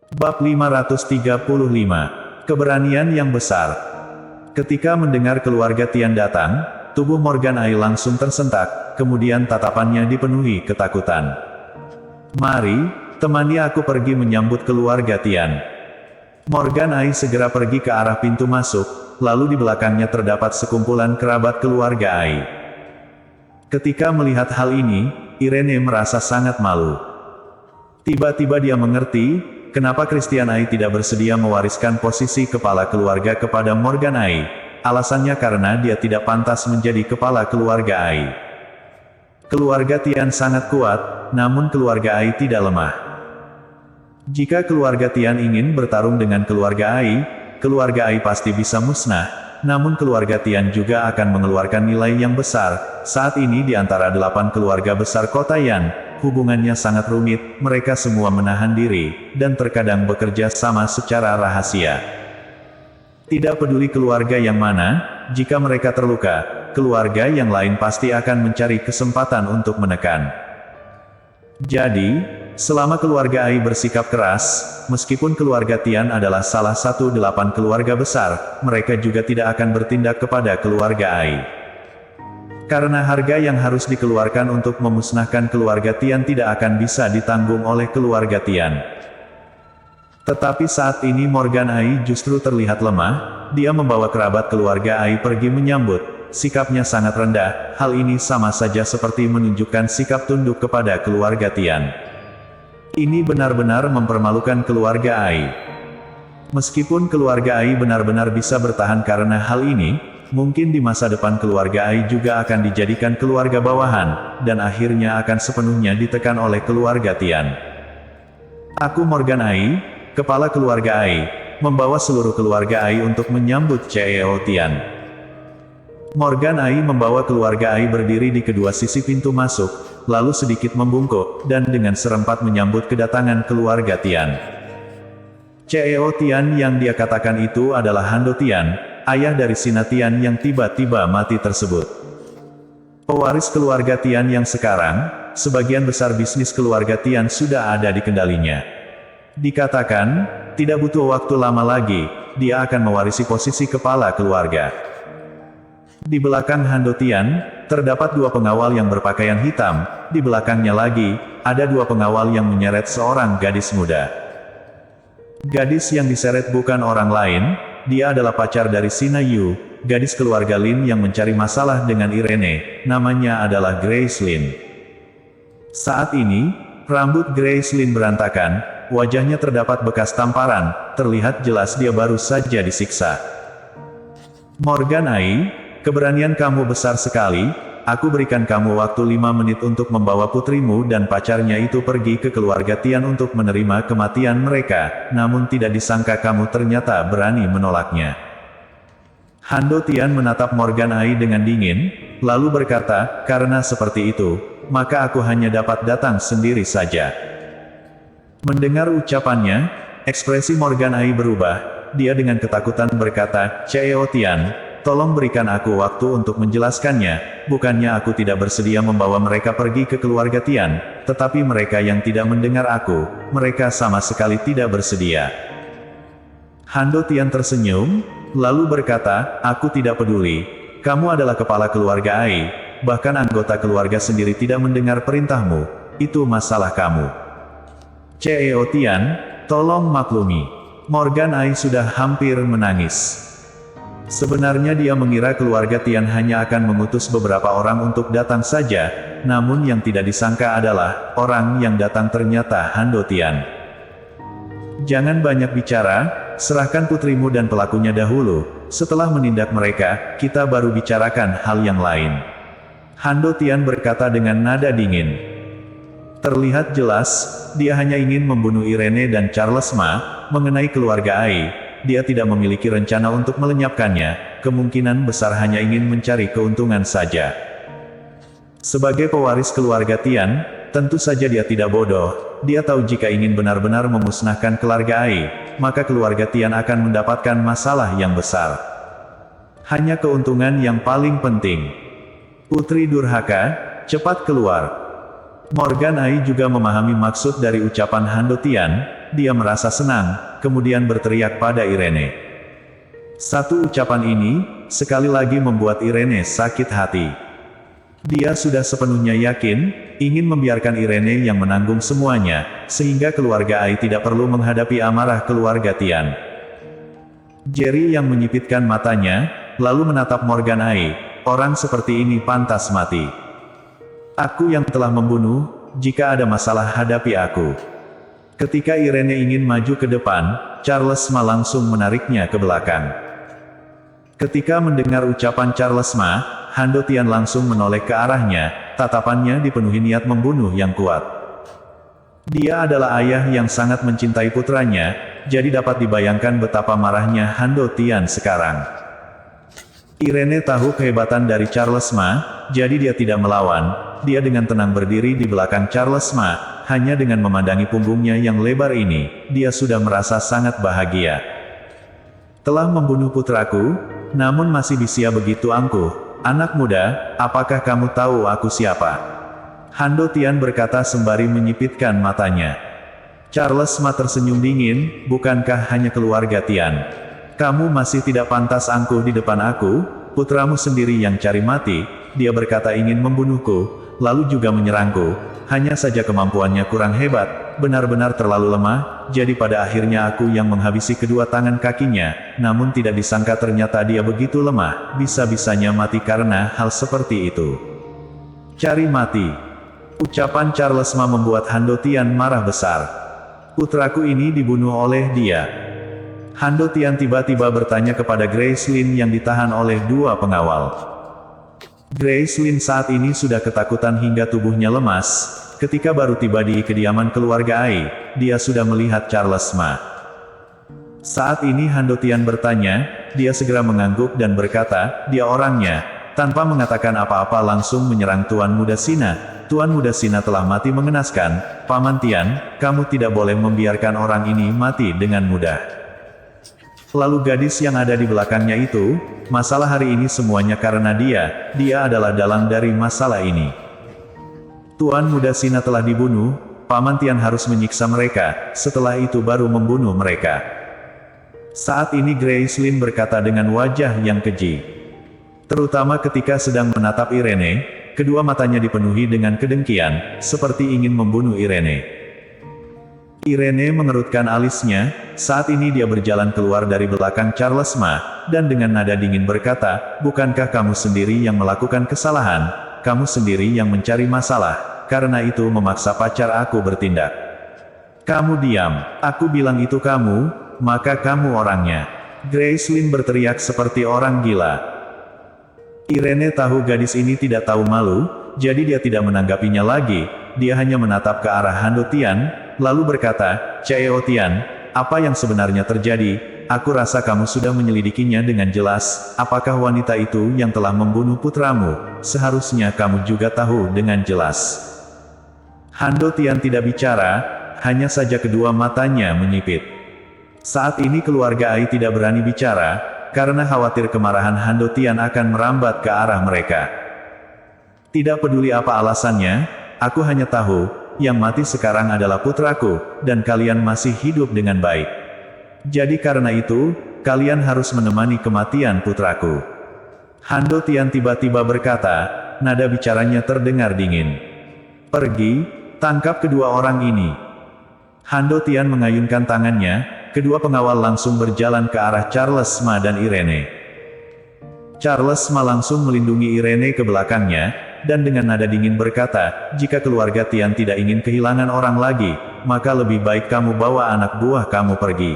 Bab 535. Keberanian yang besar. Ketika mendengar keluarga Tian datang, tubuh Morgan Ai langsung tersentak, kemudian tatapannya dipenuhi ketakutan. "Mari, temani aku pergi menyambut keluarga Tian." Morgan Ai segera pergi ke arah pintu masuk, lalu di belakangnya terdapat sekumpulan kerabat keluarga Ai. Ketika melihat hal ini, Irene merasa sangat malu. Tiba-tiba dia mengerti, kenapa Christian Ai tidak bersedia mewariskan posisi kepala keluarga kepada Morgan Ai. Alasannya karena dia tidak pantas menjadi kepala keluarga Ai. Keluarga Tian sangat kuat, namun keluarga Ai tidak lemah. Jika keluarga Tian ingin bertarung dengan keluarga Ai pasti bisa musnah. Namun keluarga Tian juga akan mengeluarkan nilai yang besar. Saat ini di antara 8 keluarga besar kota Yan, hubungannya sangat rumit, mereka semua menahan diri, dan terkadang bekerja sama secara rahasia. Tidak peduli keluarga yang mana, jika mereka terluka, keluarga yang lain pasti akan mencari kesempatan untuk menekan. Jadi, selama keluarga Ai bersikap keras, meskipun keluarga Tian adalah salah satu 8 keluarga besar, mereka juga tidak akan bertindak kepada keluarga Ai. Karena harga yang harus dikeluarkan untuk memusnahkan keluarga Tian tidak akan bisa ditanggung oleh keluarga Tian. Tetapi saat ini Morgan Ai justru terlihat lemah, dia membawa kerabat keluarga Ai pergi menyambut. Sikapnya sangat rendah, hal ini sama saja seperti menunjukkan sikap tunduk kepada keluarga Tian. Ini benar-benar mempermalukan keluarga Ai. Meskipun keluarga Ai benar-benar bisa bertahan karena hal ini, mungkin di masa depan keluarga Ai juga akan dijadikan keluarga bawahan, dan akhirnya akan sepenuhnya ditekan oleh keluarga Tian. Aku Morgan Ai, kepala keluarga Ai, membawa seluruh keluarga Ai untuk menyambut CEO Tian. Morgan Ai membawa keluarga Ai berdiri di kedua sisi pintu masuk, lalu sedikit membungkuk, dan dengan serempat menyambut kedatangan keluarga Tian. CEO Tian yang dia katakan itu adalah Hando Tian, ayah dari Sina Tian yang tiba-tiba mati tersebut. Pewaris keluarga Tian yang sekarang, sebagian besar bisnis keluarga Tian sudah ada di kendalinya. Dikatakan, tidak butuh waktu lama lagi, dia akan mewarisi posisi kepala keluarga. Di belakang Hando Tian, terdapat 2 pengawal yang berpakaian hitam, di belakangnya lagi, ada 2 pengawal yang menyeret seorang gadis muda. Gadis yang diseret bukan orang lain, dia adalah pacar dari Sina Yu, gadis keluarga Lin yang mencari masalah dengan Irene, namanya adalah Grace Lin. Saat ini, rambut Grace Lin berantakan, wajahnya terdapat bekas tamparan, terlihat jelas dia baru saja disiksa. Morgan Ai, keberanian kamu besar sekali, aku berikan kamu waktu 5 menit untuk membawa putrimu dan pacarnya itu pergi ke keluarga Tian untuk menerima kematian mereka, namun tidak disangka kamu ternyata berani menolaknya. Hando Tian menatap Morgan Ai dengan dingin, lalu berkata, karena seperti itu, maka aku hanya dapat datang sendiri saja. Mendengar ucapannya, ekspresi Morgan Ai berubah, dia dengan ketakutan berkata, CEO Tian, tolong berikan aku waktu untuk menjelaskannya, bukannya aku tidak bersedia membawa mereka pergi ke keluarga Tian, tetapi mereka yang tidak mendengar aku, mereka sama sekali tidak bersedia. Hando Tian tersenyum, lalu berkata, aku tidak peduli, kamu adalah kepala keluarga Ai, bahkan anggota keluarga sendiri tidak mendengar perintahmu, itu masalah kamu. CEO Tian, tolong maklumi. Morgan Ai sudah hampir menangis. Sebenarnya dia mengira keluarga Tian hanya akan mengutus beberapa orang untuk datang saja, namun yang tidak disangka adalah, orang yang datang ternyata Hando Tian. Jangan banyak bicara, serahkan putrimu dan pelakunya dahulu, setelah menindak mereka, kita baru bicarakan hal yang lain. Hando Tian berkata dengan nada dingin. Terlihat jelas, dia hanya ingin membunuh Irene dan Charles Ma. Mengenai keluarga Ai, dia tidak memiliki rencana untuk melenyapkannya, kemungkinan besar hanya ingin mencari keuntungan saja. Sebagai pewaris keluarga Tian, tentu saja dia tidak bodoh, dia tahu jika ingin benar-benar memusnahkan keluarga Ai, maka keluarga Tian akan mendapatkan masalah yang besar. Hanya keuntungan yang paling penting. Putri durhaka, cepat keluar. Morgan Ai juga memahami maksud dari ucapan Hando Tian, dia merasa senang, kemudian berteriak pada Irene. Satu ucapan ini, sekali lagi membuat Irene sakit hati. Dia sudah sepenuhnya yakin, ingin membiarkan Irene yang menanggung semuanya, sehingga keluarga Ai tidak perlu menghadapi amarah keluarga Tian. Jerry yang menyipitkan matanya, lalu menatap Morgan Ai, orang seperti ini pantas mati. Aku yang telah membunuh, jika ada masalah hadapi aku. Ketika Irene ingin maju ke depan, Charles Ma langsung menariknya ke belakang. Ketika mendengar ucapan Charles Ma, Han Do Tian langsung menoleh ke arahnya, tatapannya dipenuhi niat membunuh yang kuat. Dia adalah ayah yang sangat mencintai putranya, jadi dapat dibayangkan betapa marahnya Han Do Tian sekarang. Irene tahu kehebatan dari Charles Ma, jadi dia tidak melawan, dia dengan tenang berdiri di belakang Charles Ma, hanya dengan memandangi punggungnya yang lebar ini, dia sudah merasa sangat bahagia. Telah membunuh putraku, namun masih bisa begitu angkuh. Anak muda, apakah kamu tahu aku siapa? Han Do Tian berkata sembari menyipitkan matanya. Charles Ma tersenyum dingin, bukankah hanya keluarga Tian? Kamu masih tidak pantas angkuh di depan aku, putramu sendiri yang cari mati, dia berkata ingin membunuhku, lalu juga menyerangku, hanya saja kemampuannya kurang hebat, benar-benar terlalu lemah, jadi pada akhirnya aku yang menghabisi kedua tangan kakinya, namun tidak disangka ternyata dia begitu lemah, bisa-bisanya mati karena hal seperti itu. Cari mati. Ucapan Charles Ma membuat Han Do Tian marah besar. Putraku ini dibunuh oleh dia. Han Do Tian tiba-tiba bertanya kepada Grace Lin yang ditahan oleh dua pengawal. Grace Lin saat ini sudah ketakutan hingga tubuhnya lemas. Ketika baru tiba di kediaman keluarga Ai, dia sudah melihat Charles Ma. Saat ini Han Do Tian bertanya, dia segera mengangguk dan berkata, dia orangnya, tanpa mengatakan apa-apa langsung menyerang Tuan Muda Sina. Tuan Muda Sina telah mati mengenaskan, Paman Tian, kamu tidak boleh membiarkan orang ini mati dengan mudah. Lalu gadis yang ada di belakangnya itu, masalah hari ini semuanya karena dia adalah dalang dari masalah ini. Tuan Muda Sina telah dibunuh, Paman Tian harus menyiksa mereka, setelah itu baru membunuh mereka. Saat ini Grace Lin berkata dengan wajah yang keji. Terutama ketika sedang menatap Irene, kedua matanya dipenuhi dengan kedengkian, seperti ingin membunuh Irene. Irene mengerutkan alisnya, saat ini dia berjalan keluar dari belakang Charles Ma, dan dengan nada dingin berkata, bukankah kamu sendiri yang melakukan kesalahan? Kamu sendiri yang mencari masalah, karena itu memaksa pacar aku bertindak. Kamu diam, aku bilang itu kamu, maka kamu orangnya. Grace Lin berteriak seperti orang gila. Irene tahu gadis ini tidak tahu malu, jadi dia tidak menanggapinya lagi, dia hanya menatap ke arah Han Do Tian, lalu berkata, Cheo Tian, apa yang sebenarnya terjadi? Aku rasa kamu sudah menyelidikinya dengan jelas, apakah wanita itu yang telah membunuh putramu? Seharusnya kamu juga tahu dengan jelas. Han Do Tian tidak bicara, hanya saja kedua matanya menyipit. Saat ini keluarga Ai tidak berani bicara, karena khawatir kemarahan Han Do Tian akan merambat ke arah mereka. Tidak peduli apa alasannya, aku hanya tahu, yang mati sekarang adalah putraku, dan kalian masih hidup dengan baik. Jadi karena itu, kalian harus menemani kematian putraku. Han Do Tian tiba-tiba berkata, nada bicaranya terdengar dingin. Pergi, tangkap kedua orang ini. Han Do Tian mengayunkan tangannya, kedua pengawal langsung berjalan ke arah Charles Ma dan Irene. Charles Ma langsung melindungi Irene ke belakangnya, dan dengan nada dingin berkata, jika keluarga Tian tidak ingin kehilangan orang lagi, maka lebih baik kamu bawa anak buah kamu pergi.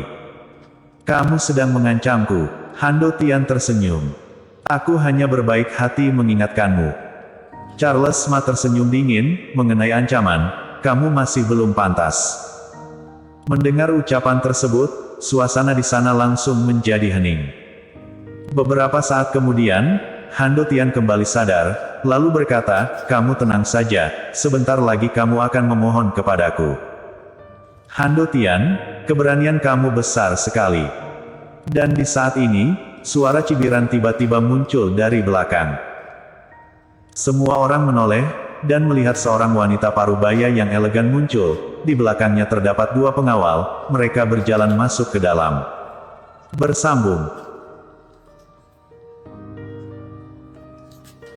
Kamu sedang mengancamku. Han Do Tian tersenyum. Aku hanya berbaik hati mengingatkanmu. Charles Ma tersenyum dingin, mengenai ancaman, kamu masih belum pantas. Mendengar ucapan tersebut, suasana di sana langsung menjadi hening. Beberapa saat kemudian, Han Do Tian kembali sadar, lalu berkata, kamu tenang saja, sebentar lagi kamu akan memohon kepadaku. Han Do Tian, keberanian kamu besar sekali. Dan di saat ini, suara cibiran tiba-tiba muncul dari belakang. Semua orang menoleh, dan melihat seorang wanita parubaya yang elegan muncul, di belakangnya terdapat dua pengawal, mereka berjalan masuk ke dalam. Bersambung.